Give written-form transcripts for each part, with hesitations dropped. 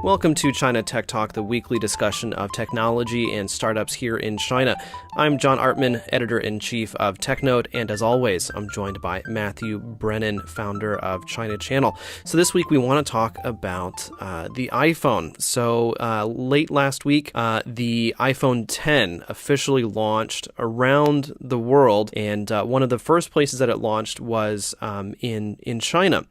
Welcome to China Tech Talk, the weekly discussion of technology and startups here in China. I'm John Artman, editor-in-chief of TechNode, and as always, I'm joined by Matthew Brennan, founder of China Channel. So this week we want to talk about the iPhone. So late last week, the iPhone 10 officially launched around the world, and one of the first places that it launched was in China.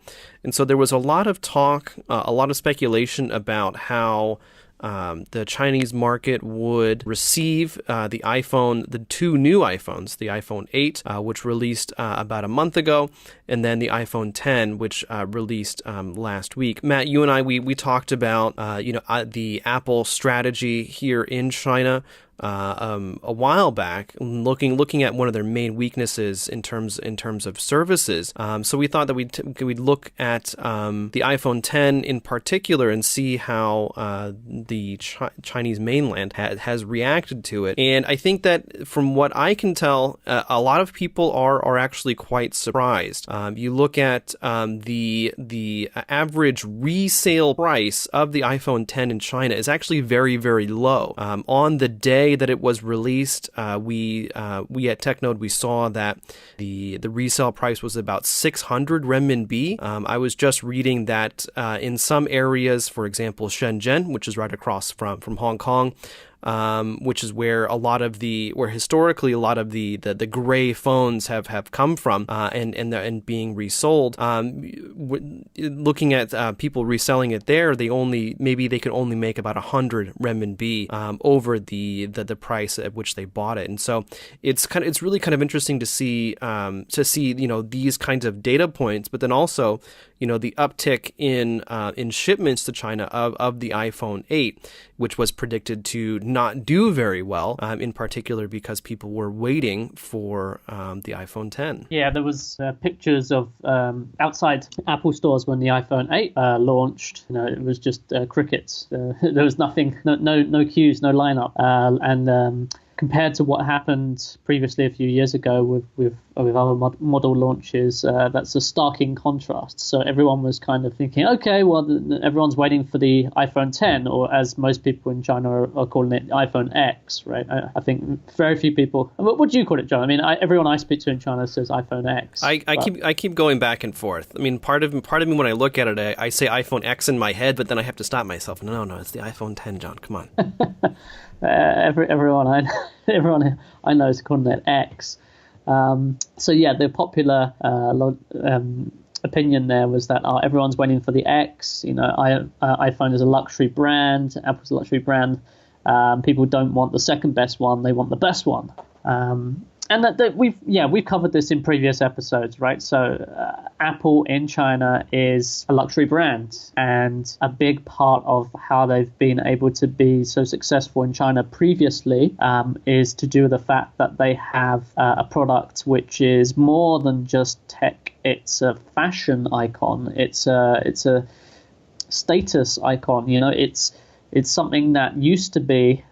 And so there was a lot of talk, a lot of speculation about how the Chinese market would receive the iPhone, the two new iPhones, the iPhone 8, which released about a month ago, and then the iPhone 10, which released last week. Matt, you and I, we talked about the Apple strategy here in China a while back, looking at one of their main weaknesses in terms of services. So we thought that we'd look at the iPhone 10 in particular and see how the Chinese mainland has reacted to it. And I think that from what I can tell, a lot of people are actually quite surprised. You look at the average resale price of the iPhone 10 in China is actually very, very low. On the day that it was released, we at TechNode, we saw that the resale price was about 600 renminbi. I was just reading that in some areas, for example, Shenzhen, which is right across from Hong Kong, which is where historically a lot of the gray phones have come from, and being resold. Looking at people reselling it there, they could only make about 100 renminbi over the price at which they bought it. And so it's really kind of interesting to see these kinds of data points, but then also the uptick in shipments to China of the iPhone 8, which was predicted to not do very well, in particular because people were waiting for the iPhone 10. Yeah, there was pictures of outside Apple stores when the iPhone 8 launched. It was just crickets. There was nothing, no queues, no lineup, and compared to what happened previously a few years ago with other model launches, that's a starking contrast. So everyone was kind of thinking, okay, well, everyone's waiting for the iPhone 10, or as most people in China are calling it, iPhone X, right? I think very few people. What do you call it, John? I mean, everyone I speak to in China says iPhone X. I keep going back and forth. I mean, part of me when I look at it, I say iPhone X in my head, but then I have to stop myself. No, it's the iPhone 10, John. Come on. Everyone I know is calling it X. So yeah, the popular opinion there was that everyone's waiting for the X. iPhone is a luxury brand. Apple's a luxury brand. People don't want the second best one; they want the best one. And that we've covered this in previous episodes, right? So Apple in China is a luxury brand, and a big part of how they've been able to be so successful in China previously is to do with the fact that they have a product which is more than just tech. It's a fashion icon. It's a status icon. It's something that used to be.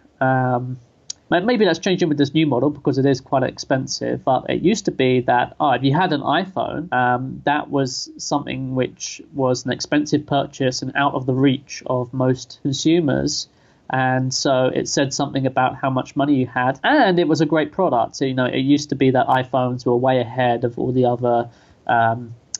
Maybe that's changing with this new model because it is quite expensive, but it used to be that if you had an iPhone, that was something which was an expensive purchase and out of the reach of most consumers. And so it said something about how much money you had, and it was a great product. So, it used to be that iPhones were way ahead of all the other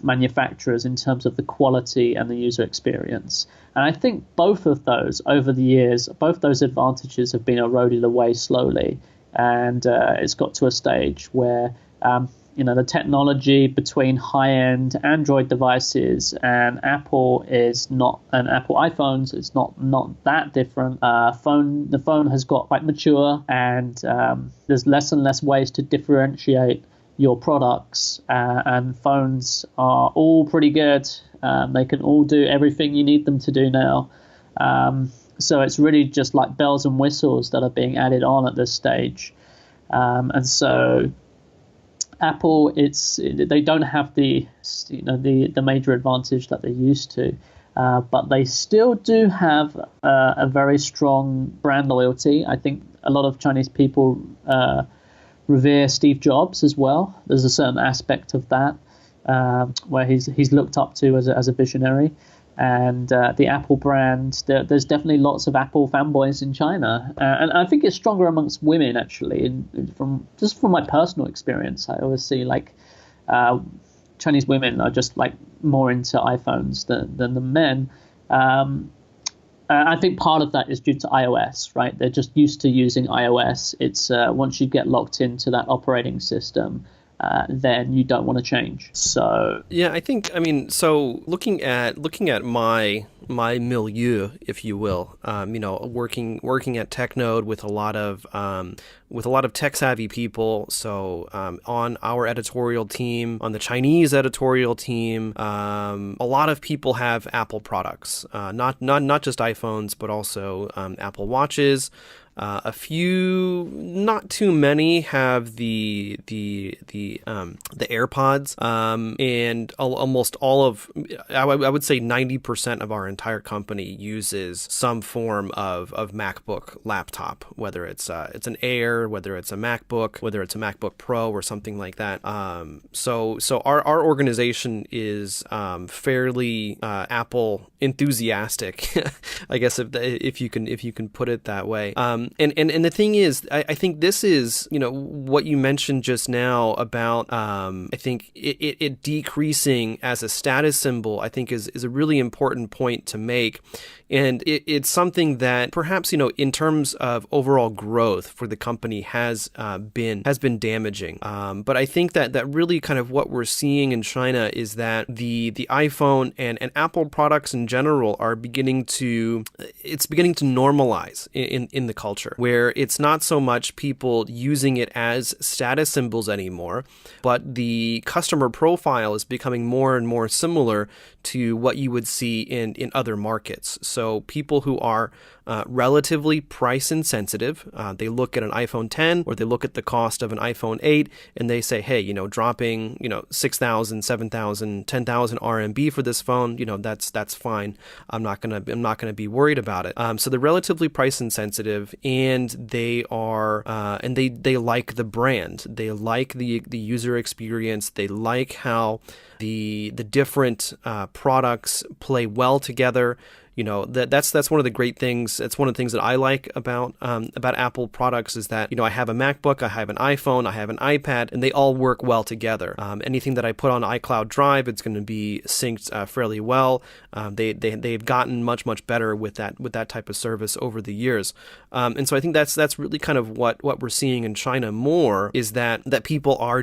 manufacturers in terms of the quality and the user experience. And I think both of those over the years, both those advantages have been eroded away slowly. And it's got to a stage where, the technology between high-end Android devices and Apple iPhones is not that different. The phone has got quite mature, and there's less and less ways to differentiate your products, and phones are all pretty good. They can all do everything you need them to do now. So it's really just like bells and whistles that are being added on at this stage. And so Apple, they don't have the major advantage that they used to, but they still do have a very strong brand loyalty. I think a lot of Chinese people revere Steve Jobs as well. There's a certain aspect of that where he's looked up to as a visionary. And the Apple brand, there's definitely lots of Apple fanboys in China, and I think it's stronger amongst women actually. From my personal experience, I always see like Chinese women are just like more into iPhones than the men. I think part of that is due to iOS, right? They're just used to using iOS. It's once you get locked into that operating system, then you don't want to change. So yeah, I mean, so looking at my milieu, if you will, working at TechNode with a lot of tech savvy people. So on our editorial team, on the Chinese editorial team, a lot of people have Apple products, not just iPhones, but also Apple Watches. A few, not too many, have the AirPods, and almost all of, I would say 90% of our entire company uses some form of MacBook laptop, whether it's an Air, whether it's a MacBook, whether it's a MacBook Pro or something like that. So our organization is fairly Apple enthusiastic, I guess if you can put it that way. And the thing is, I think this is, what you mentioned just now about, I think it decreasing as a status symbol, I think is a really important point to make. And it's something that perhaps, in terms of overall growth for the company has been damaging. But I think that really kind of what we're seeing in China is that the iPhone and Apple products in general are beginning to normalize in the culture, where it's not so much people using it as status symbols anymore, but the customer profile is becoming more and more similar to what you would see in other markets. So people who are relatively price insensitive, they look at an iPhone 10 or they look at the cost of an iPhone 8 and they say, hey, dropping 6,000, 7,000, 10,000 RMB for this phone, that's fine. I'm not gonna be worried about it. So they're relatively price insensitive, and they are and they like the brand. They like the user experience. They like how the different products play well together. That's one of the great things. It's one of the things that I like about Apple products is that, I have a MacBook, I have an iPhone, I have an iPad, and they all work well together. Anything that I put on iCloud Drive, it's going to be synced fairly well. They've gotten much better with that type of service over the years. And so I think that's really kind of what we're seeing in China more, is that people are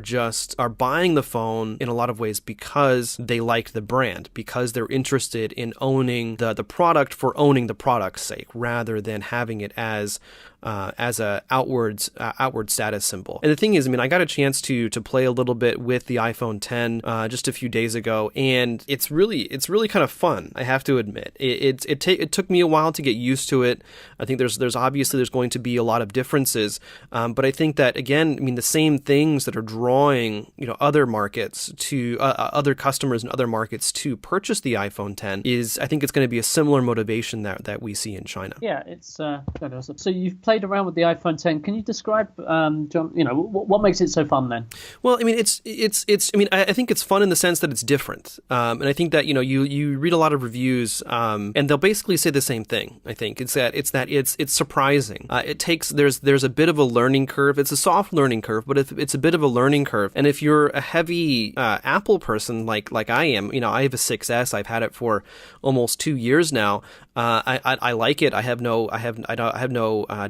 buying the phone in a lot of ways because they like the brand, because they're interested in owning the product for owning the product's sake, rather than having it as a outward status symbol. And the thing is, I got a chance to play a little bit with the iPhone 10 just a few days ago, and it's really kind of fun, I have to admit. It took me a while to get used to it. I think there's going to be a lot of differences, but I think that, again, the same things that are drawing other markets to other customers in other markets to purchase the iPhone 10 is, I think it's going to be a similar motivation that we see in China. Yeah, it's awesome. So you've played around with the iPhone 10. Can you describe, John, what makes it so fun then? Well, I think it's fun in the sense that it's different, and I think that you read a lot of reviews, and they'll basically say the same thing. I think it's surprising. There's a bit of a learning curve. It's a soft learning curve, but it's a bit of a learning curve. And if you're a heavy Apple person like I am, I have a 6S. I've had it for almost 2 years now. I like it. I have no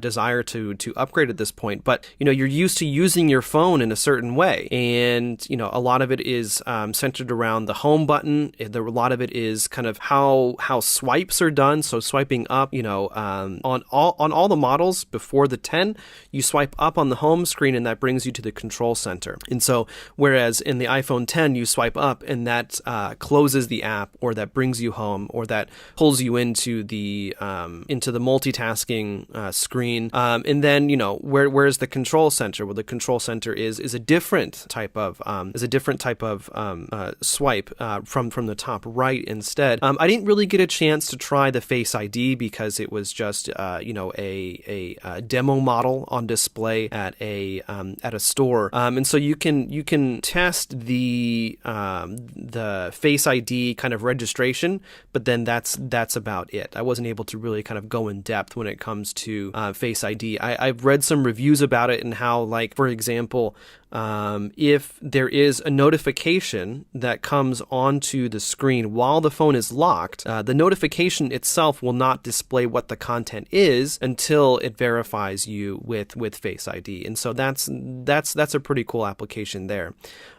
desire to upgrade at this point. But you're used to using your phone in a certain way, and a lot of it is centered around the home button. A lot of it is kind of how swipes are done. So swiping up, on all the models before the 10, you swipe up on the home screen, and that brings you to the control center. And so, whereas in the iPhone 10, you swipe up, and that closes the app, or that brings you home, or that pulls you into the multitasking screen screen. And then, where's the control center? Well, the control center is a different type of swipe from the top right instead. I didn't really get a chance to try the Face ID because it was just a demo model on display at a store. And so you can test the Face ID kind of registration, but then that's about it. I wasn't able to really kind of go in depth when it comes to Face ID. I've read some reviews about it and how, like, for example, if there is a notification that comes onto the screen while the phone is locked, the notification itself will not display what the content is until it verifies you with Face ID. And so that's a pretty cool application there.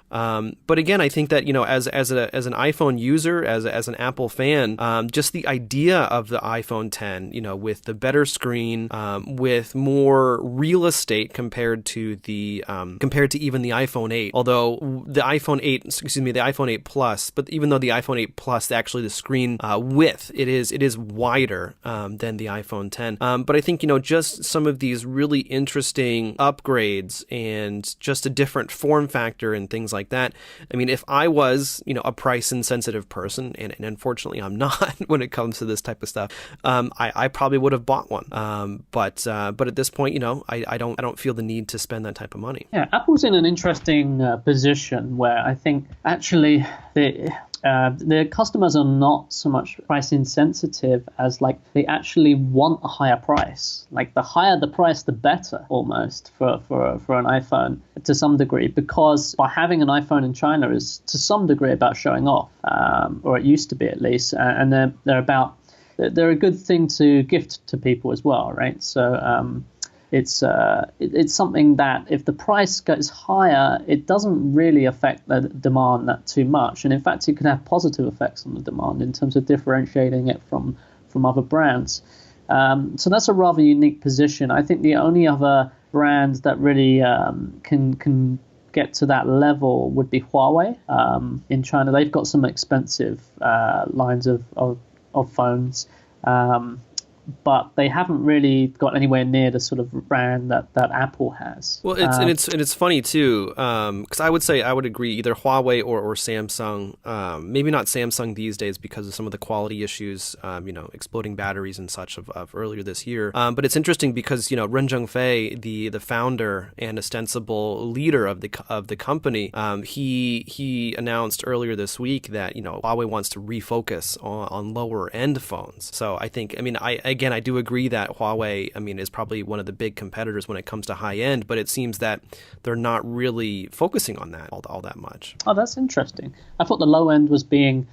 But again, I think that, as an iPhone user, as an Apple fan, just the idea of the iPhone 10, with the better screen, with more real estate compared to even the iPhone 8. Although the iPhone 8 Plus, but even though the iPhone 8 Plus, actually the screen width, it is wider than the iPhone 10. But I think, just some of these really interesting upgrades and just a different form factor and things like that. I mean, if I was, a price insensitive person, and unfortunately I'm not when it comes to this type of stuff, I probably would have bought one. But at this point, I don't feel the need to spend that type of money. Yeah, Apple's in an interesting position where I think actually the customers are not so much price insensitive as like they actually want a higher price. Like the higher the price, the better almost for an iPhone to some degree, because by having an iPhone in China is to some degree about showing off, or it used to be at least, and they're a good thing to gift to people as well, right? So it's something that if the price goes higher, it doesn't really affect the demand that too much. And in fact, it can have positive effects on the demand in terms of differentiating it from other brands. So that's a rather unique position. I think the only other brand that really can get to that level would be Huawei in China. They've got some expensive lines of phones. But they haven't really got anywhere near the sort of brand that Apple has. Well, it's funny too, because I would agree either Huawei or Samsung. Maybe not Samsung these days because of some of the quality issues, exploding batteries and such of earlier this year. But it's interesting because Ren Zhengfei, the founder and ostensible leader of the company, he announced earlier this week that Huawei wants to refocus on lower end phones. So I think I do agree that Huawei, is probably one of the big competitors when it comes to high end, but it seems that they're not really focusing on that all that much. Oh, that's interesting. I thought the low end was being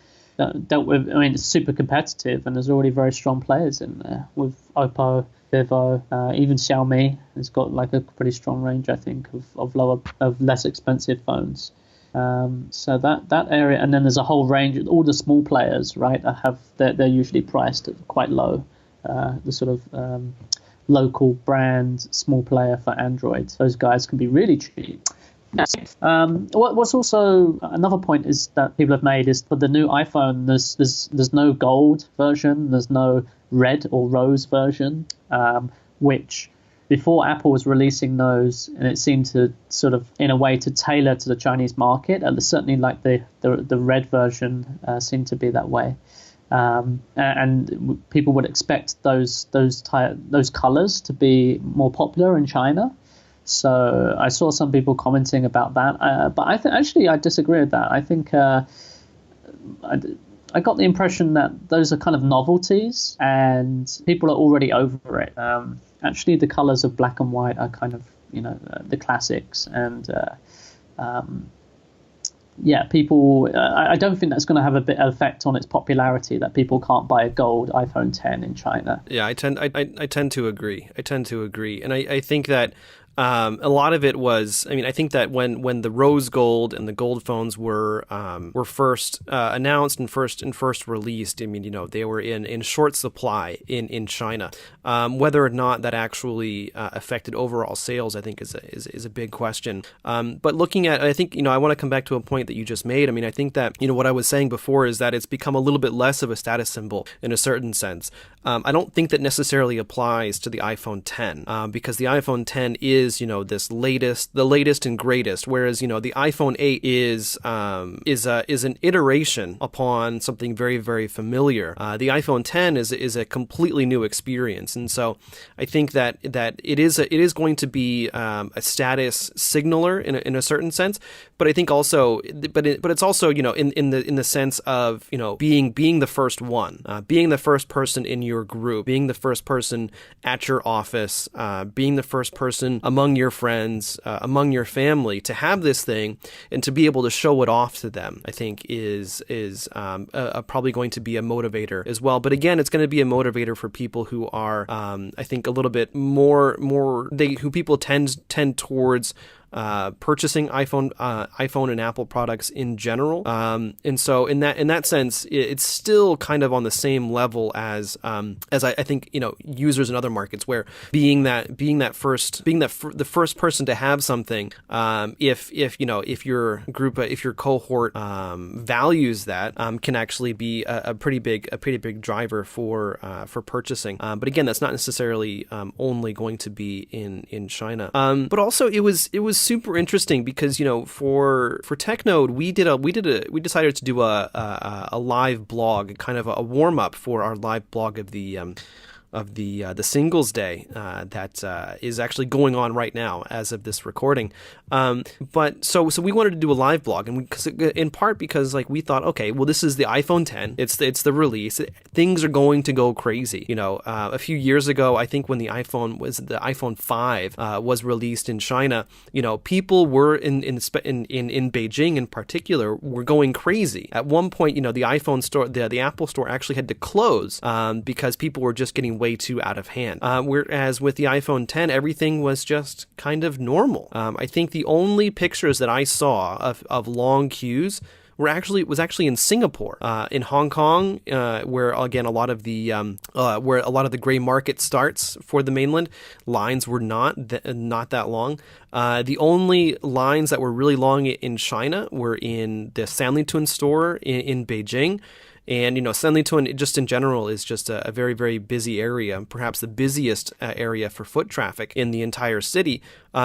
dealt with. It's super competitive, and there's already very strong players in there with Oppo, Vivo, even Xiaomi has got like a pretty strong range, I think, of less expensive phones. So that area, and then there's a whole range of all the small players, right? They're usually priced at quite low. The sort of local brand small player for Android. Those guys can be really cheap. What's also another point is that people have made is for the new iPhone, there's no gold version, there's no red or rose version, which before Apple was releasing those, and it seemed to sort of in a way to tailor to the Chinese market, and certainly like the red version seemed to be that way. And people would expect those colors to be more popular in China. So I saw some people commenting about that, but I disagree with that. I think I got the impression that those are kind of novelties, and people are already over it. Actually, the colors of black and white are kind of the classics, and people. I don't think that's going to have a bit of effect on its popularity that people can't buy a gold iPhone 10 in China. Yeah, I tend to agree. And I think that A lot of it was, I mean, I think that when the rose gold and the gold phones were first announced and first released, I mean, they were in short supply in China. Whether or not that actually affected overall sales, I think is a big question. But looking at, I think, I want to come back to a point that you just made. I mean, I think that, what I was saying before is that it's become a little bit less of a status symbol in a certain sense. I don't think that necessarily applies to the iPhone 10 because the iPhone 10 is, the latest and greatest, whereas, the iPhone 8 is an iteration upon something very, very familiar. The iPhone 10 is a completely new experience, and so I think that it is going to be a status signaler in a certain sense, but I think also, but it's also, in the sense of, being the first one, being the first person in your group, being the first person at your office, being the first person among your friends, among your family to have this thing and to be able to show it off to them, I think is probably going to be a motivator as well. But again, it's going to be a motivator for people who are, I think, a little bit more who people tend towards purchasing iPhone and Apple products in general, and so in that sense, it's still kind of on the same level as I think users in other markets, where the first person to have something, if your group, if your cohort values that, can actually be a pretty big driver for purchasing. But again, that's not necessarily only going to be in China. But also it was super interesting because for TechNode we decided to do a live blog, kind of a warm up for our live blog of the Singles Day that is actually going on right now as of this recording. But so we wanted to do a live blog, and in part because we thought, okay, well, this is the iPhone 10. It's the release. Things are going to go crazy. A few years ago, I think when the iPhone 5 was released in China, people were in Beijing in particular were going crazy. At one point, the iPhone store, the Apple store actually had to close because people were just getting way too out of hand. Whereas with the iPhone 10, everything was just kind of normal. I think the only pictures that I saw of long queues was actually in Singapore, in Hong Kong, where again a lot of the gray market starts for the mainland. Lines were not that long. The only lines that were really long in China were in the Sanlitun store in Beijing. And, Sanlitun just in general is just a very, very busy area, perhaps the busiest area for foot traffic in the entire city.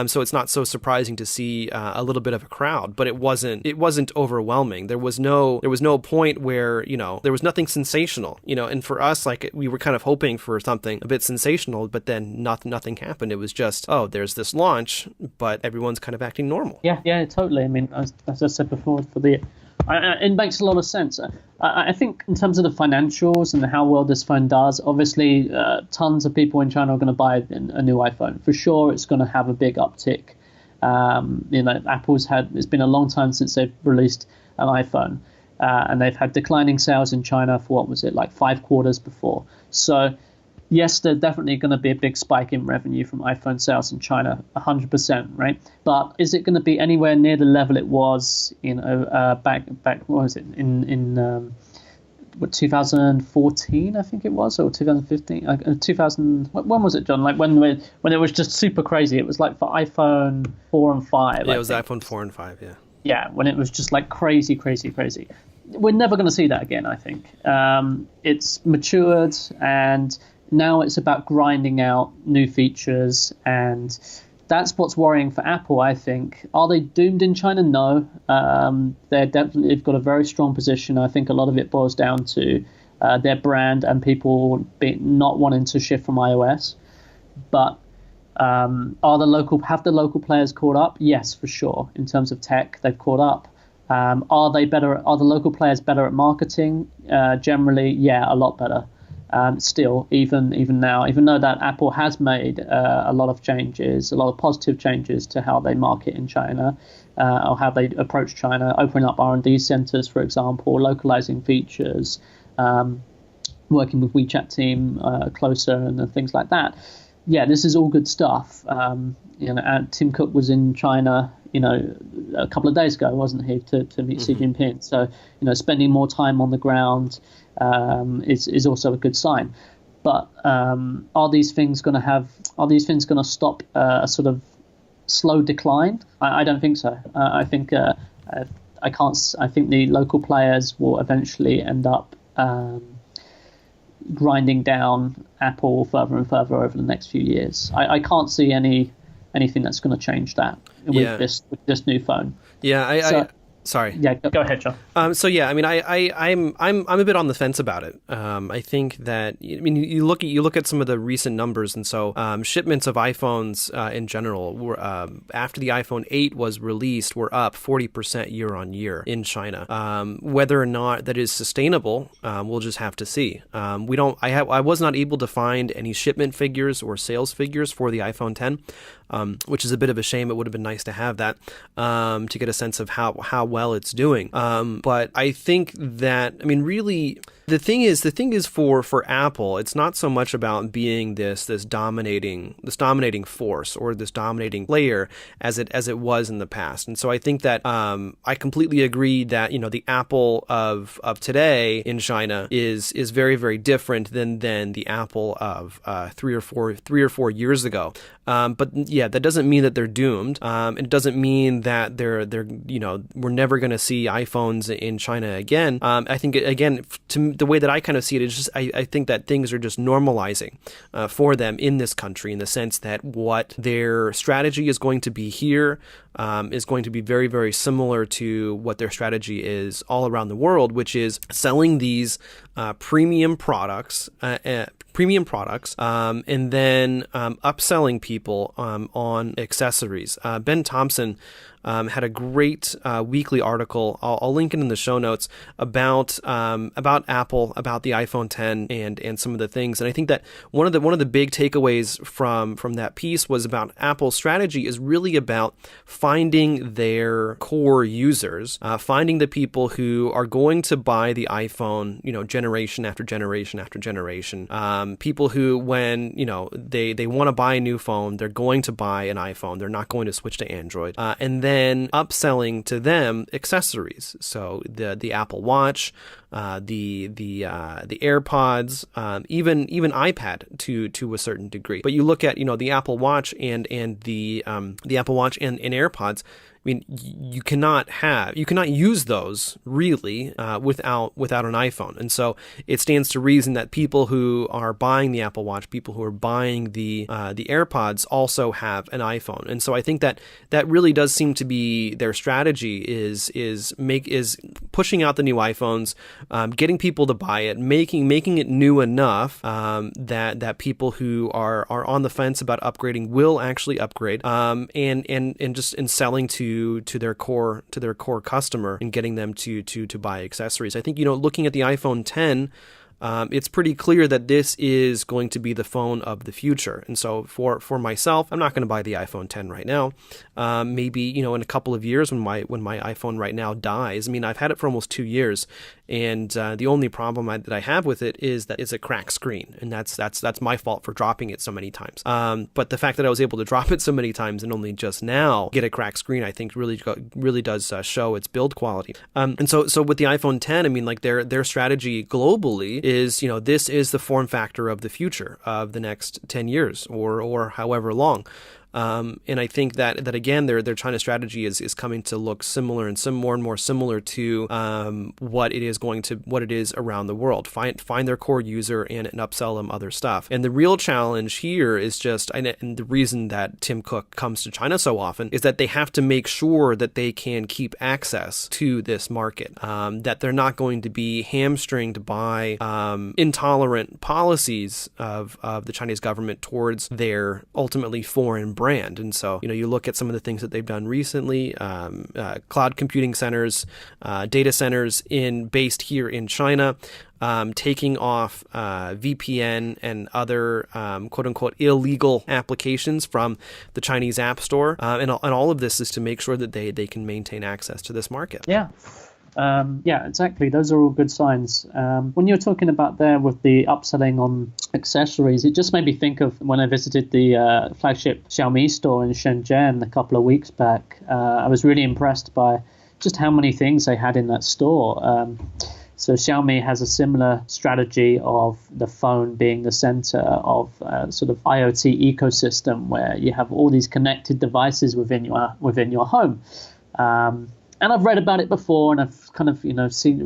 So it's not so surprising to see a little bit of a crowd, but it wasn't overwhelming. There was no point where, there was nothing sensational, and for us, we were kind of hoping for something a bit sensational, but then nothing happened. It was just, oh, there's this launch, but everyone's kind of acting normal. Yeah, totally. I mean, as I said before, it makes a lot of sense. I think in terms of the financials and how well this phone does, obviously tons of people in China are going to buy a new iPhone. For sure, it's going to have a big uptick. It's been a long time since they've released an iPhone, and they've had declining sales in China for 5 quarters before. So yes, there's definitely going to be a big spike in revenue from iPhone sales in China, 100%, right? But is it going to be anywhere near the level it was, back? What was it in 2014? I think it was, or 2015? 2000? When was it, John? When it was just super crazy. It was for iPhone 4 and 5. Yeah, it was iPhone 4 and 5. Yeah. Yeah, when it was just crazy. We're never going to see that again, I think. It's matured, and now it's about grinding out new features, and that's what's worrying for Apple, I think. Are they doomed in China? No. They've got a very strong position. I think a lot of it boils down to their brand and people not wanting to shift from iOS. But have the local players caught up? Yes, for sure. In terms of tech, they've caught up. Are the local players better at marketing? Generally, yeah, a lot better. Still, even now, even though that Apple has made a lot of positive changes to how they market in China, or how they approach China, opening up R&D centers, for example, localizing features, working with WeChat team closer and things like that. yeah, this is all good stuff. And Tim Cook was in China, a couple of days ago, wasn't he, to meet Xi Jinping? So, spending more time on the ground is also a good sign. But are these things going to stop a sort of slow decline? I don't think so. I think I think the local players will eventually end up grinding down Apple further and further over the next few years. I can't see anything that's going to change that with this new phone. Yeah, sorry. Yeah, go ahead, John. So yeah, I mean, I'm a bit on the fence about it. I think that, I mean, you look at some of the recent numbers, and so shipments of iPhones in general were after the iPhone 8 was released were up 40% year on year in China. Whether or not that is sustainable, we'll just have to see. I was not able to find any shipment figures or sales figures for the iPhone 10. Which is a bit of a shame. It would have been nice to have that to get a sense of how well it's doing. But I think that, I mean, really, the thing is for Apple, it's not so much about being this dominating force or this dominating player as it was in the past. And so I think that I completely agree that the Apple of today in China is very, very different than the Apple of 3 or 4 years ago. But yeah, that doesn't mean that they're doomed. It doesn't mean that they're we're never going to see iPhones in China again. I think again, the way that I kind of see it is just I think that things are just normalizing for them in this country, in the sense that what their strategy is going to be here is going to be very, very similar to what their strategy is all around the world, which is selling these premium products. And then upselling people on accessories. Ben Thompson had a great weekly article. I'll link it in the show notes about Apple, about the iPhone 10, and some of the things. And I think that one of the big takeaways from that piece was about Apple's strategy is really about finding their core users, finding the people who are going to buy the iPhone, generation after generation after generation. People who, when they want to buy a new phone, they're going to buy an iPhone. They're not going to switch to Android. And then upselling to them accessories. So the Apple Watch, the AirPods, even iPad to a certain degree. But you look at the Apple Watch and the Apple Watch and AirPods. I mean, you cannot use those really without an iPhone. And so it stands to reason that people who are buying the Apple Watch, people who are buying the AirPods also have an iPhone. And so I think that really does seem to be their strategy is pushing out the new iPhones, getting people to buy it, making it new enough that people who are on the fence about upgrading will actually upgrade, and selling to their core customer and getting them to buy accessories. I think looking at the iPhone 10, it's pretty clear that this is going to be the phone of the future. And so for myself, I'm not going to buy the iPhone 10 right now. Maybe in a couple of years when my iPhone right now dies. I mean, I've had it for almost 2 years, and the only problem that I have with it is that it's a cracked screen, and that's my fault for dropping it so many times. But the fact that I was able to drop it so many times and only just now get a cracked screen, I think really does show its build quality. And so with the iPhone 10, I mean, like their strategy globally is, this is the form factor of the future of the next 10 years or however long. And I think that again, their China strategy is coming to look similar and more and more similar to what it is around the world. Find their core user and upsell them other stuff. And the real challenge here is just, and the reason that Tim Cook comes to China so often is that they have to make sure that they can keep access to this market, that they're not going to be hamstringed by intolerant policies of the Chinese government towards their ultimately foreign brand. And so, you look at some of the things that they've done recently, cloud computing centers, data centers based here in China, taking off VPN and other quote unquote illegal applications from the Chinese App Store. And all of this is to make sure that they can maintain access to this market. Yeah. Yeah, exactly. Those are all good signs. When you're talking about there with the upselling on accessories, it just made me think of when I visited the flagship Xiaomi store in Shenzhen a couple of weeks back. I was really impressed by just how many things they had in that store. So Xiaomi has a similar strategy of the phone being the center of sort of IoT ecosystem, where you have all these connected devices within your home. And I've read about it before, and I've kind of seen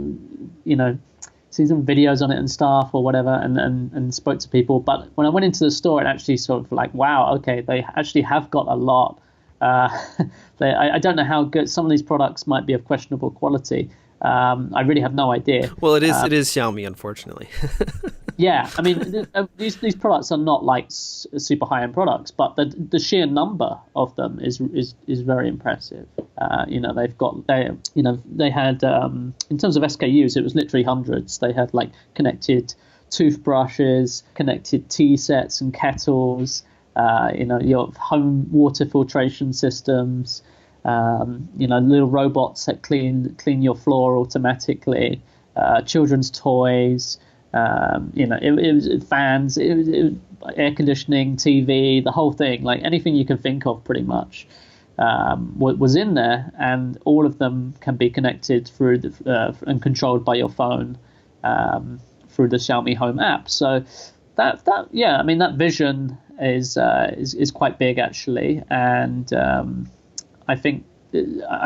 some videos on it and stuff or whatever, and spoke to people. But when I went into the store, it actually sort of like, wow, okay, they actually have got a lot. I don't know how good some of these products might be of questionable quality. I really have no idea. Well, it is Xiaomi, unfortunately. Yeah, I mean, these products are not like super high-end products, but the sheer number of them is very impressive. They had in terms of SKUs, it was literally hundreds. They had like connected toothbrushes, connected tea sets and kettles, your home water filtration systems, little robots that clean your floor automatically, children's toys. It was fans, it was air conditioning, TV, the whole thing, like anything you can think of pretty much was in there, and all of them can be connected through and controlled by your phone through the Xiaomi Home app. So that vision is quite big actually, and I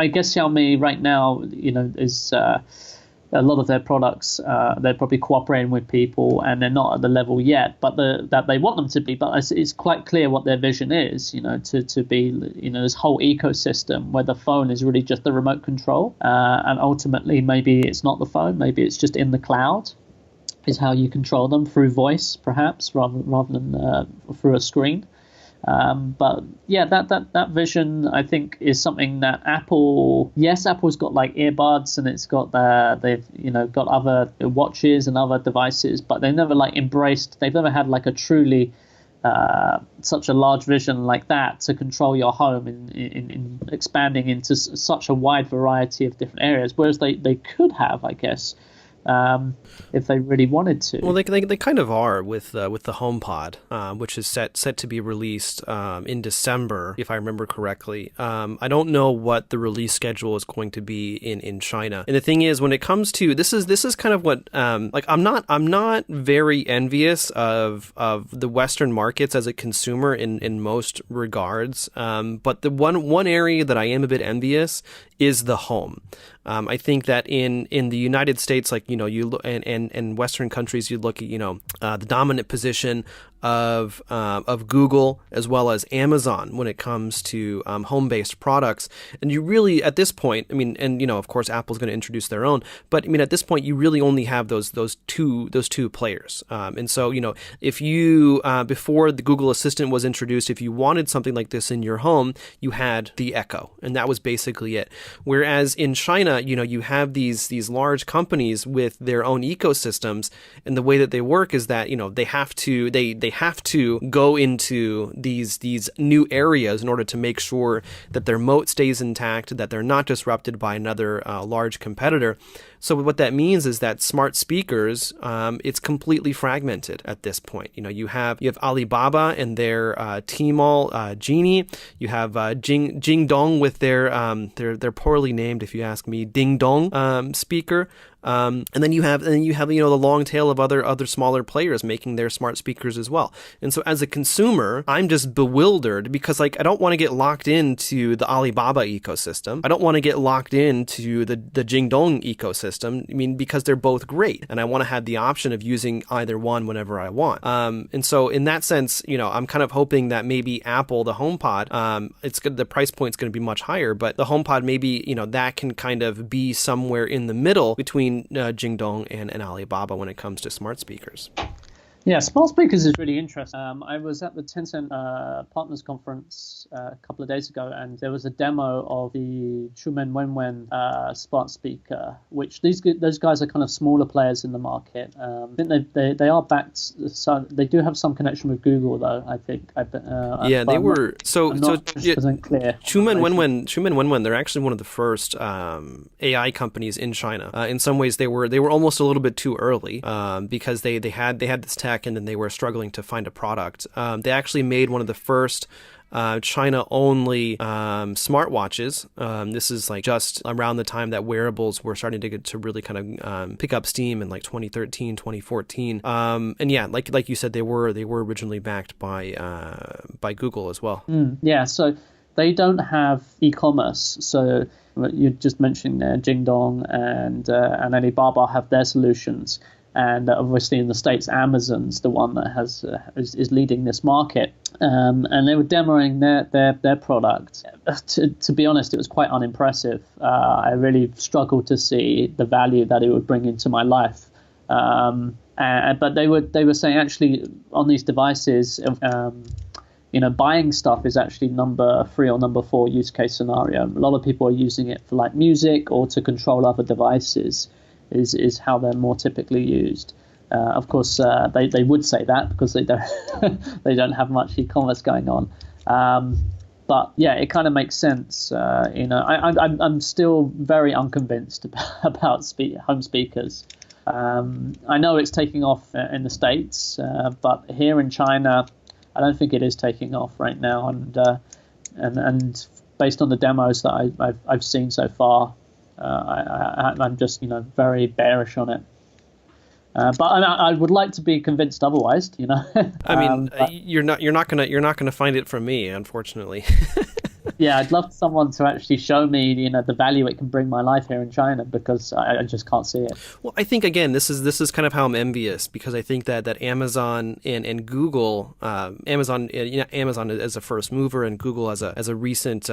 guess Xiaomi right now, is a lot of their products, they're probably cooperating with people, and they're not at the level yet, but that they want them to be. But it's quite clear what their vision is, to be, this whole ecosystem where the phone is really just the remote control, and ultimately maybe it's not the phone, maybe it's just in the cloud, is how you control them through voice, perhaps rather than through a screen. But yeah, that vision, I think, is something that Apple's got like earbuds, and it's got they've got other watches and other devices, but they've never they've never had like a truly such a large vision like that to control your home in expanding into such a wide variety of different areas, whereas they could have, I guess, if they really wanted to. Well, they kind of are with the HomePod, which is set to be released in December, if I remember correctly. I don't know what the release schedule is going to be in China. And the thing is, when it comes to this is kind of what I'm not very envious of the Western markets as a consumer in most regards. But the one area that I am a bit envious is the home. I think that in the United States, you look, and Western countries, you look at the dominant position of Google as well as Amazon when it comes to home-based products, and you really at this point, of course Apple's going to introduce their own, but at this point you really only have those two players, and so if you before the Google Assistant was introduced, if you wanted something like this in your home, you had the Echo, and that was basically it. Whereas in China, you have these large companies with their own ecosystems, and the way that they work is that they have to go into these new areas in order to make sure that their moat stays intact, that they're not disrupted by another large competitor. So what that means is that smart speakers, it's completely fragmented at this point. You have Alibaba and their Tmall Genie. You have Jingdong with their poorly named, if you ask me, Ding Dong speaker. And then you have the long tail of other smaller players making their smart speakers as well. And so as a consumer, I'm just bewildered because I don't want to get locked into the Alibaba ecosystem. I don't want to get locked into the Jingdong ecosystem. Because they're both great, and I want to have the option of using either one whenever I want. And so in that sense, I'm kind of hoping that maybe Apple, the HomePod, the price point's going to be much higher, but the HomePod maybe that can kind of be somewhere in the middle between Jingdong and Alibaba when it comes to smart speakers. Yeah, smart speakers is really interesting. I was at the Tencent Partners Conference a couple of days ago, and there was a demo of the Chumen Wenwen smart speaker, which those guys are kind of smaller players in the market. I think they are backed. So they do have some connection with Google, though. I think. Yeah, they were. I'm not 100% clear. Chumen Wenwen, they're actually one of the first AI companies in China. In some ways, they were almost a little bit too early because they had this tech, and then they were struggling to find a product. They actually made one of the first China-only smartwatches. This is like just around the time that wearables were starting to get to really kind of pick up steam in like 2013, 2014. And yeah, like you said, they were originally backed by Google as well. Yeah, so they don't have e-commerce. So you're just mentioning there, Jingdong and Alibaba have their solutions. And obviously in the States, Amazon's the one that is leading this market. And they were demoing their product. To be honest, it was quite unimpressive. I really struggled to see the value that it would bring into my life. But they were saying actually on these devices, buying stuff is actually number 3 or number 4 use case scenario. A lot of people are using it for like music or to control other devices. Is how they're more typically used. Of course, they would say that because they don't they don't have much e-commerce going on. But yeah, it kind of makes sense. I'm still very unconvinced about home speakers. I know it's taking off in the States, but here in China, I don't think it is taking off right now. And based on the demos that I've seen so far. I'm just, very bearish on it. But I would like to be convinced otherwise, I mean, you're not gonna find it from me, unfortunately. Yeah, I'd love someone to actually show me, the value it can bring my life here in China, because I just can't see it. Well, I think again, this is kind of how I'm envious, because I think that Amazon and Google, Amazon as a first mover and Google as a recent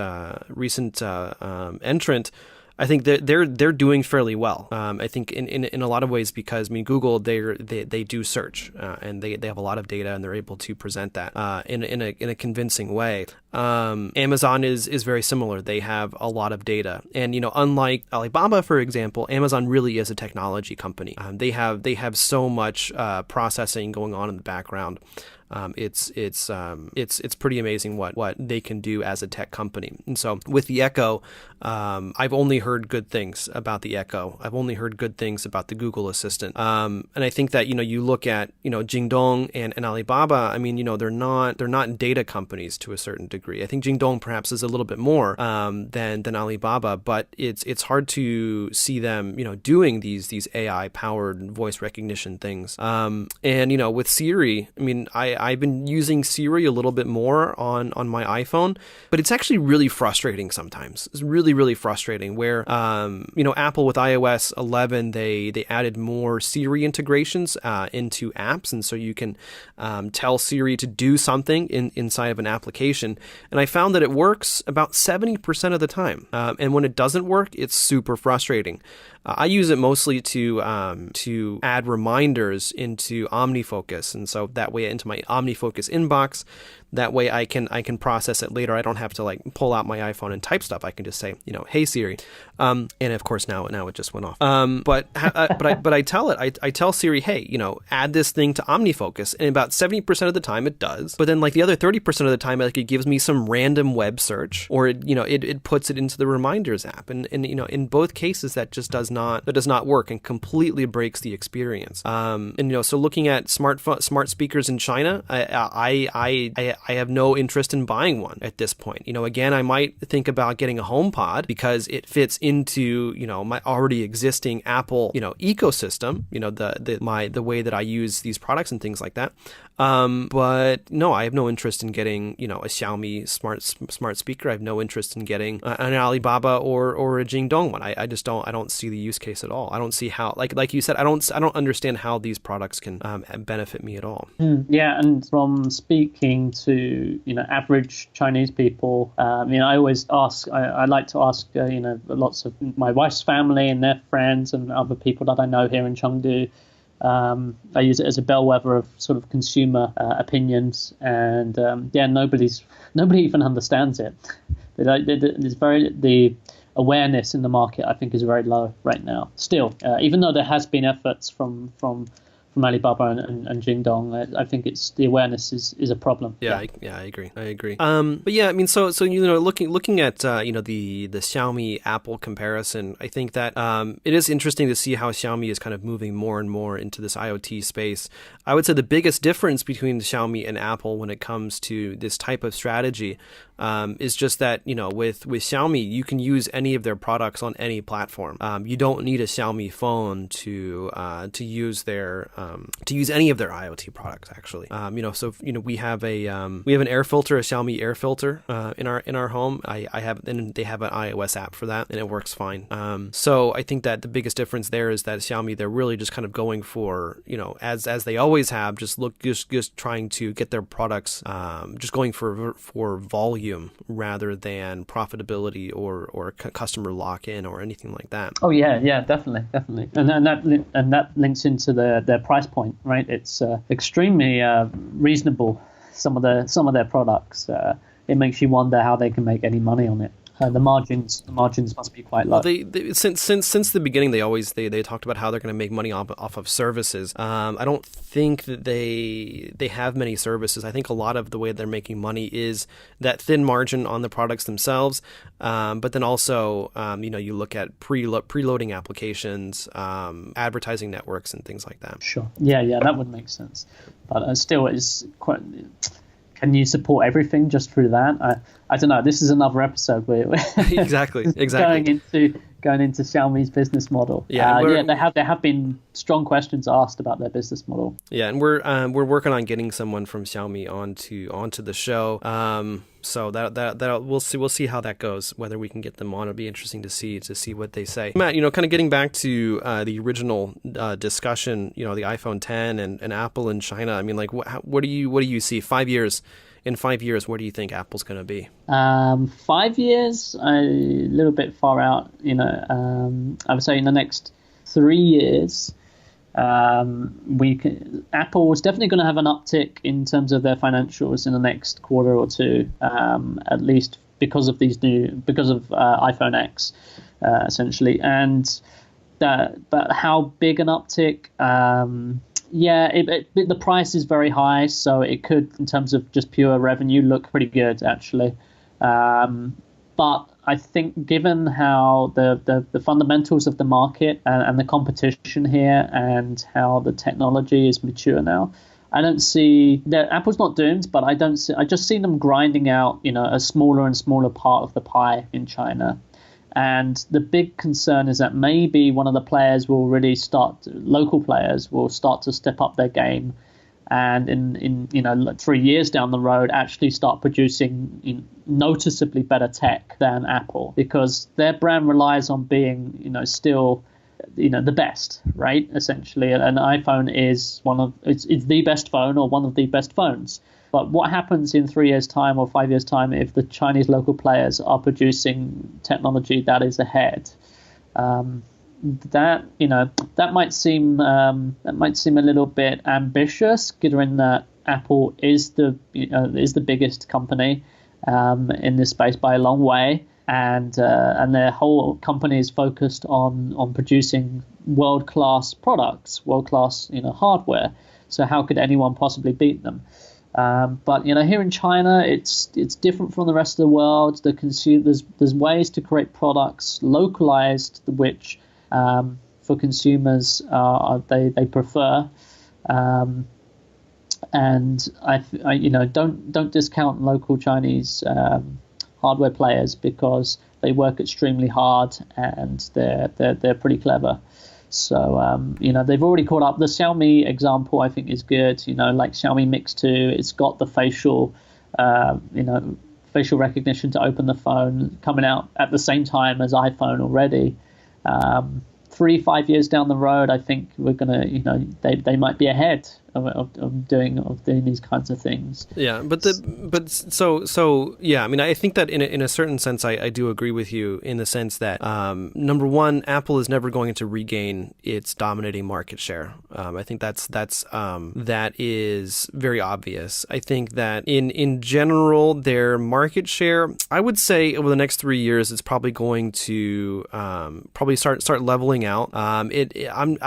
entrant. I think they're doing fairly well. I think in a lot of ways, because Google they do search and they have a lot of data, and they're able to present that in a convincing way. Amazon is very similar. They have a lot of data, and unlike Alibaba, for example, Amazon really is a technology company. They have so much processing going on in the background. It's pretty amazing what they can do as a tech company. And so with the Echo, I've only heard good things about the Echo. I've only heard good things about the Google Assistant. And I think that you look at Jingdong and Alibaba. They're not data companies to a certain degree. I think Jingdong perhaps is a little bit more than Alibaba, but it's hard to see them doing these AI powered voice recognition things. And with Siri, I've been using Siri a little bit more on my iPhone, but it's actually really frustrating sometimes. It's really, really frustrating where, Apple with iOS 11, they added more Siri integrations into apps. And so you can tell Siri to do something inside of an application. And I found that it works about 70% of the time. And when it doesn't work, it's super frustrating. I use it mostly to add reminders into OmniFocus, and so that way into my OmniFocus inbox. That way I can process it later. I don't have to pull out my iPhone and type stuff. I can just say, hey Siri, and of course now it just went off. But I tell it, I tell Siri, hey, add this thing to OmniFocus, and about 70% of the time it does. But then the other 30% of the time, it gives me some random web search, or it puts it into the reminders app, and in both cases that does not work and completely breaks the experience. So looking at smart speakers in China, I have no interest in buying one at this point. Again, I might think about getting a HomePod because it fits into my already existing Apple ecosystem. The way that I use these products and things like that. But no, I have no interest in getting a Xiaomi smart speaker. I have no interest in getting an Alibaba or a Jingdong one. I don't see the use case at all. I don't see how, like you said, I don't understand how these products can benefit me at all. Yeah, and from speaking to average Chinese people, I always ask. I like to ask lots of my wife's family and their friends and other people that I know here in Chengdu. I use it as a bellwether of sort of consumer opinions, and nobody even understands it. The awareness in the market, I think, is very low right now. Still, even though there has been efforts from Alibaba and Jingdong, I think it's the awareness is a problem. I agree. But yeah, I mean, so looking at the Xiaomi Apple comparison, I think that it is interesting to see how Xiaomi is kind of moving more and more into this IoT space. I would say the biggest difference between Xiaomi and Apple when it comes to this type of strategy is just that, with Xiaomi, you can use any of their products on any platform. You don't need a Xiaomi phone to use any of their IoT products, actually. We have an air filter, a Xiaomi air filter in our home. And they have an iOS app for that, and it works fine. So I think that the biggest difference there is that Xiaomi, they're really just kind of going for, as they always have, just trying to get their products, just going for volume rather than profitability or customer lock-in or anything like that. Oh yeah, definitely, and that links into their price point, right? It's extremely reasonable. Some of their products, it makes you wonder how they can make any money on it. The margins must be quite low. Well, they since the beginning, they talked about how they're going to make money off of services. I don't think that they have many services. I think a lot of the way they're making money is that thin margin on the products themselves. But then also, you look at preloading applications, advertising networks, and things like that. Sure. Yeah, that would make sense. But still, it's quite. Can you support everything just through that? I don't know. This is another episode where exactly going into Xiaomi's business model. There have been strong questions asked about their business model. Yeah, and we're working on getting someone from Xiaomi onto the show. So that we'll see how that goes. Whether we can get them on, it'll be interesting to see what they say. Matt, kind of getting back to the original discussion, the iPhone 10 and Apple in China. I mean, like, what do you see 5 years? In 5 years, where do you think Apple's going to be? 5 years, a little bit far out. I would say in the next 3 years, Apple is definitely going to have an uptick in terms of their financials in the next quarter or two, at least because of iPhone X, essentially. But how big an uptick? The price is very high, so it could, in terms of just pure revenue, look pretty good actually. But I think, given how the fundamentals of the market and the competition here, and how the technology is mature now, I don't see that Apple's not doomed, but I just see them grinding out, a smaller and smaller part of the pie in China. And the big concern is that maybe one of the players local players will start to step up their game, and in 3 years down the road actually start producing noticeably better tech than Apple, because their brand relies on being still the best, right? Essentially, an iPhone is it's the best phone, or one of the best phones. But what happens in 3 years' time or 5 years' time if the Chinese local players are producing technology that is ahead? That might seem a little bit ambitious, given that Apple is the biggest company in this space by a long way, and their whole company is focused on producing world-class products, world-class hardware. So how could anyone possibly beat them? But here in China, it's different from the rest of the world. There's ways to create products localized, which for consumers they prefer. And I don't discount local Chinese hardware players, because they work extremely hard and they're pretty clever. So, they've already caught up. The Xiaomi example, I think, is good. Like Xiaomi Mix 2, it's got the facial recognition to open the phone, coming out at the same time as iPhone already. 3-5 years down the road, I think we're gonna, they might be ahead of doing these kinds of things. Yeah, so yeah, I mean, I think that in a certain sense, I do agree with you in the sense that number one, Apple is never going to regain its dominating market share. I think that is very obvious. I think that in general, their market share, I would say over the next 3 years, it's probably going to probably start leveling out. I'm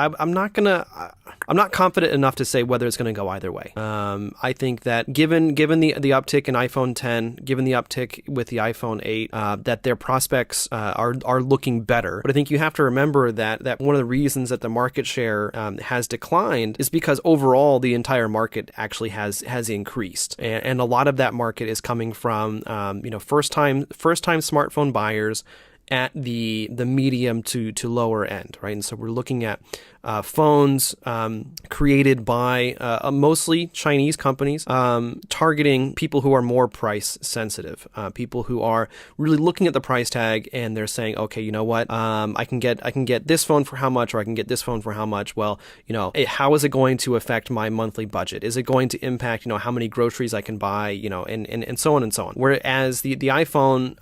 not confident enough to say whether it's going to go either way. I think that given the uptick in iPhone 10, given the uptick with the iPhone 8, that their prospects are looking better. But I think you have to remember that one of the reasons that the market share has declined is because overall the entire market actually has increased, and a lot of that market is coming from first time smartphone buyers at the medium to lower end, right? And so we're looking at phones created by mostly Chinese companies, targeting people who are more price sensitive, people who are really looking at the price tag and they're saying, okay, you know what, I can get this phone for how much, or I can get this phone for how much. Well, how is it going to affect my monthly budget? Is it going to impact how many groceries I can buy, and so on and so on. Whereas the iPhone,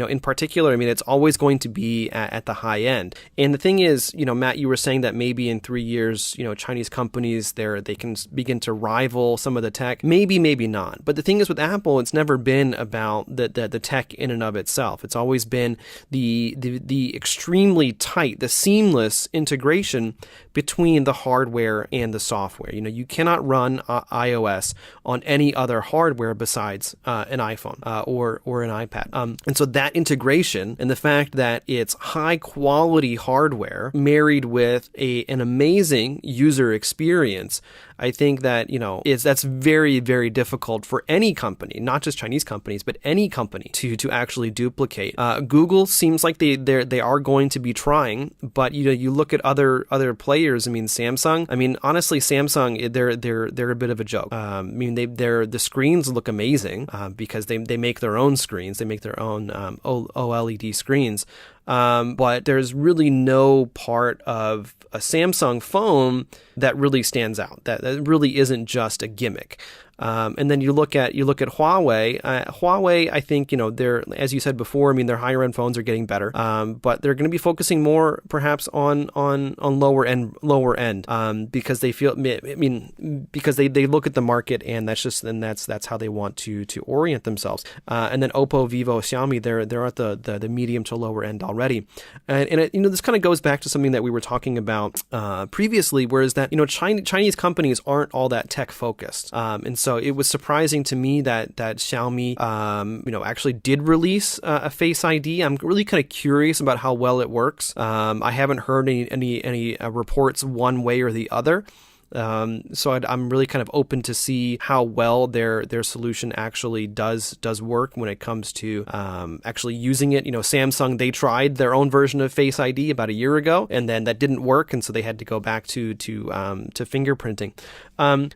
in particular, I mean, it's always going to be at the high end. And the thing is, Matt, you were saying that maybe in 3 years, Chinese companies they can begin to rival some of the tech. Maybe not. But the thing is with Apple, it's never been about the tech in and of itself. It's always been the extremely tight, the seamless integration between the hardware and the software. You cannot run iOS on any other hardware besides an iPhone or an iPad. And so that integration and the fact that it's high quality hardware married with an amazing user experience, I think that that's very, very difficult for any company, not just Chinese companies, but any company to actually duplicate. Google seems like they are going to be trying, but you look at other players. I mean, Samsung. I mean, honestly, Samsung they're a bit of a joke. I mean, the screens look amazing because they make their own screens. They make their own OLED screens. But there's really no part of a Samsung phone that really stands out. That really isn't just a gimmick. And then you look at Huawei. Huawei, I think they're, as you said before, I mean, their higher end phones are getting better, but they're going to be focusing more perhaps on lower end because they feel, I mean, because they look at the market and that's how they want to orient themselves. And then Oppo, Vivo, Xiaomi, they're at the medium to lower end already, and this kind of goes back to something that we were talking about previously, whereas that Chinese companies aren't all that tech focused, and so it was surprising to me that Xiaomi, actually did release a Face ID. I'm really kind of curious about how well it works. I haven't heard any reports one way or the other. So I'm really kind of open to see how well their solution actually does work when it comes to actually using it. Samsung, they tried their own version of Face ID about a year ago, and then that didn't work, and so they had to go back to fingerprinting.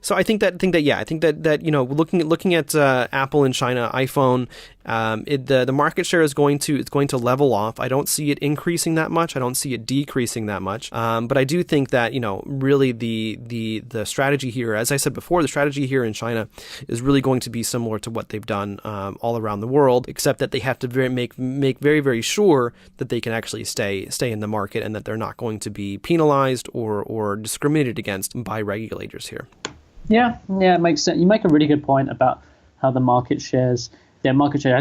So I think that looking at Apple in China, iPhone, the market share is going to level off. I don't see it increasing that much. I don't see it decreasing that much. But I do think that really the strategy here, as I said before, the strategy here in China is really going to be similar to what they've done all around the world, except that they have to make very, very sure that they can actually stay in the market and that they're not going to be penalized or discriminated against by regulators here. Yeah, it makes sense. You make a really good point about how their market share has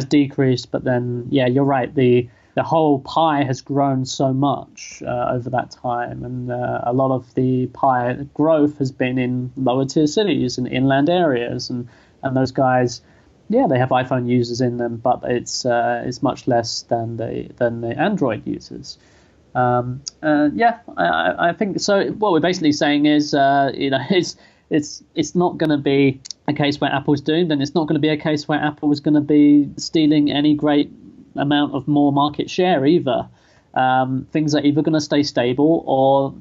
decreased, but then, yeah, you're right. The whole pie has grown so much over that time, and a lot of the pie growth has been in lower tier cities and inland areas, and those guys, yeah, they have iPhone users in them, but it's much less than the Android users. I think so. What we're basically saying is, it's not going to be a case where Apple's doomed, and it's not going to be a case where Apple is going to be stealing any great amount of more market share either. Things are either going to stay stable or,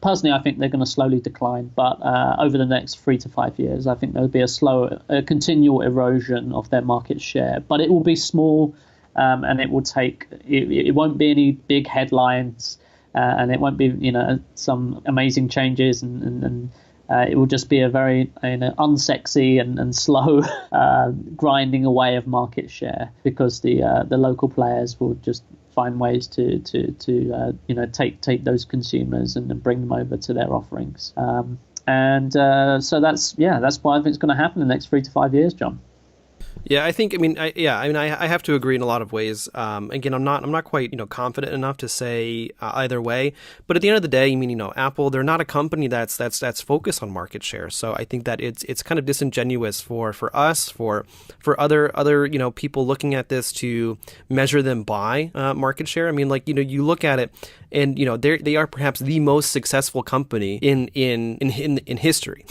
personally, I think they're going to slowly decline. But over the next 3 to 5 years, I think there'll be a continual erosion of their market share. But it will be small, and it will take. It won't be any big headlines, and it won't be some amazing changes and it will just be a very unsexy and slow grinding away of market share, because the local players will just find ways to take those consumers and bring them over to their offerings. So that's what I think is going to happen in the next 3 to 5 years, John. Yeah, I have to agree in a lot of ways. Again, I'm not quite confident enough to say either way. But at the end of the day, Apple, they're not a company that's focused on market share. So I think that it's kind of disingenuous for us, for other people looking at this to measure them by market share. I mean, you look at it, and they are perhaps the most successful company in history.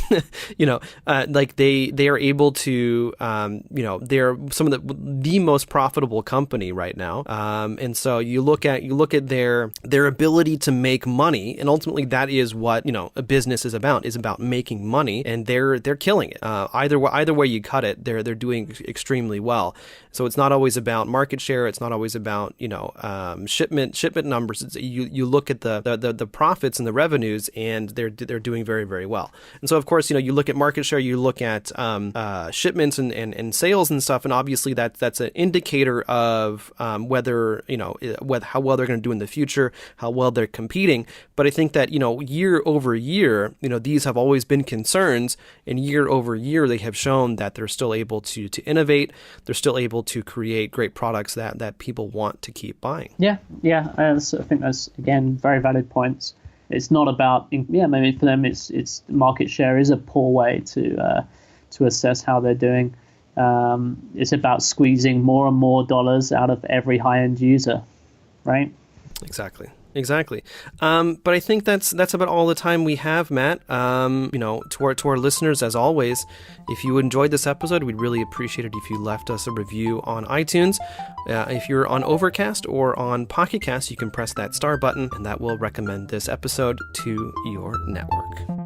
They are able to they're some of the most profitable company right now. And so you look at their ability to make money, and ultimately that is what a business is about making money, and they're killing it. Either way you cut it, they're doing extremely well. So it's not always about market share. It's not always about shipment numbers. You look at the profits and the revenues, and they're doing very, very well. And so of course you look at market share, you look at shipments and sales and stuff, and obviously that's an indicator of whether how well they're going to do in the future, how well they're competing. But I think that year over year, these have always been concerns, and year over year they have shown that they're still able to innovate. They're still able to create great products that people want to keep buying. Yeah. I think that's, again, very valid points. It's not about, maybe for them it's market share is a poor way to assess how they're doing. It's about squeezing more and more dollars out of every high-end user, right? Exactly. But I think that's about all the time we have, Matt. To our listeners, as always, if you enjoyed this episode, we'd really appreciate it if you left us a review on iTunes. If you're on Overcast or on Pocket Cast, you can press that star button, and that will recommend this episode to your network.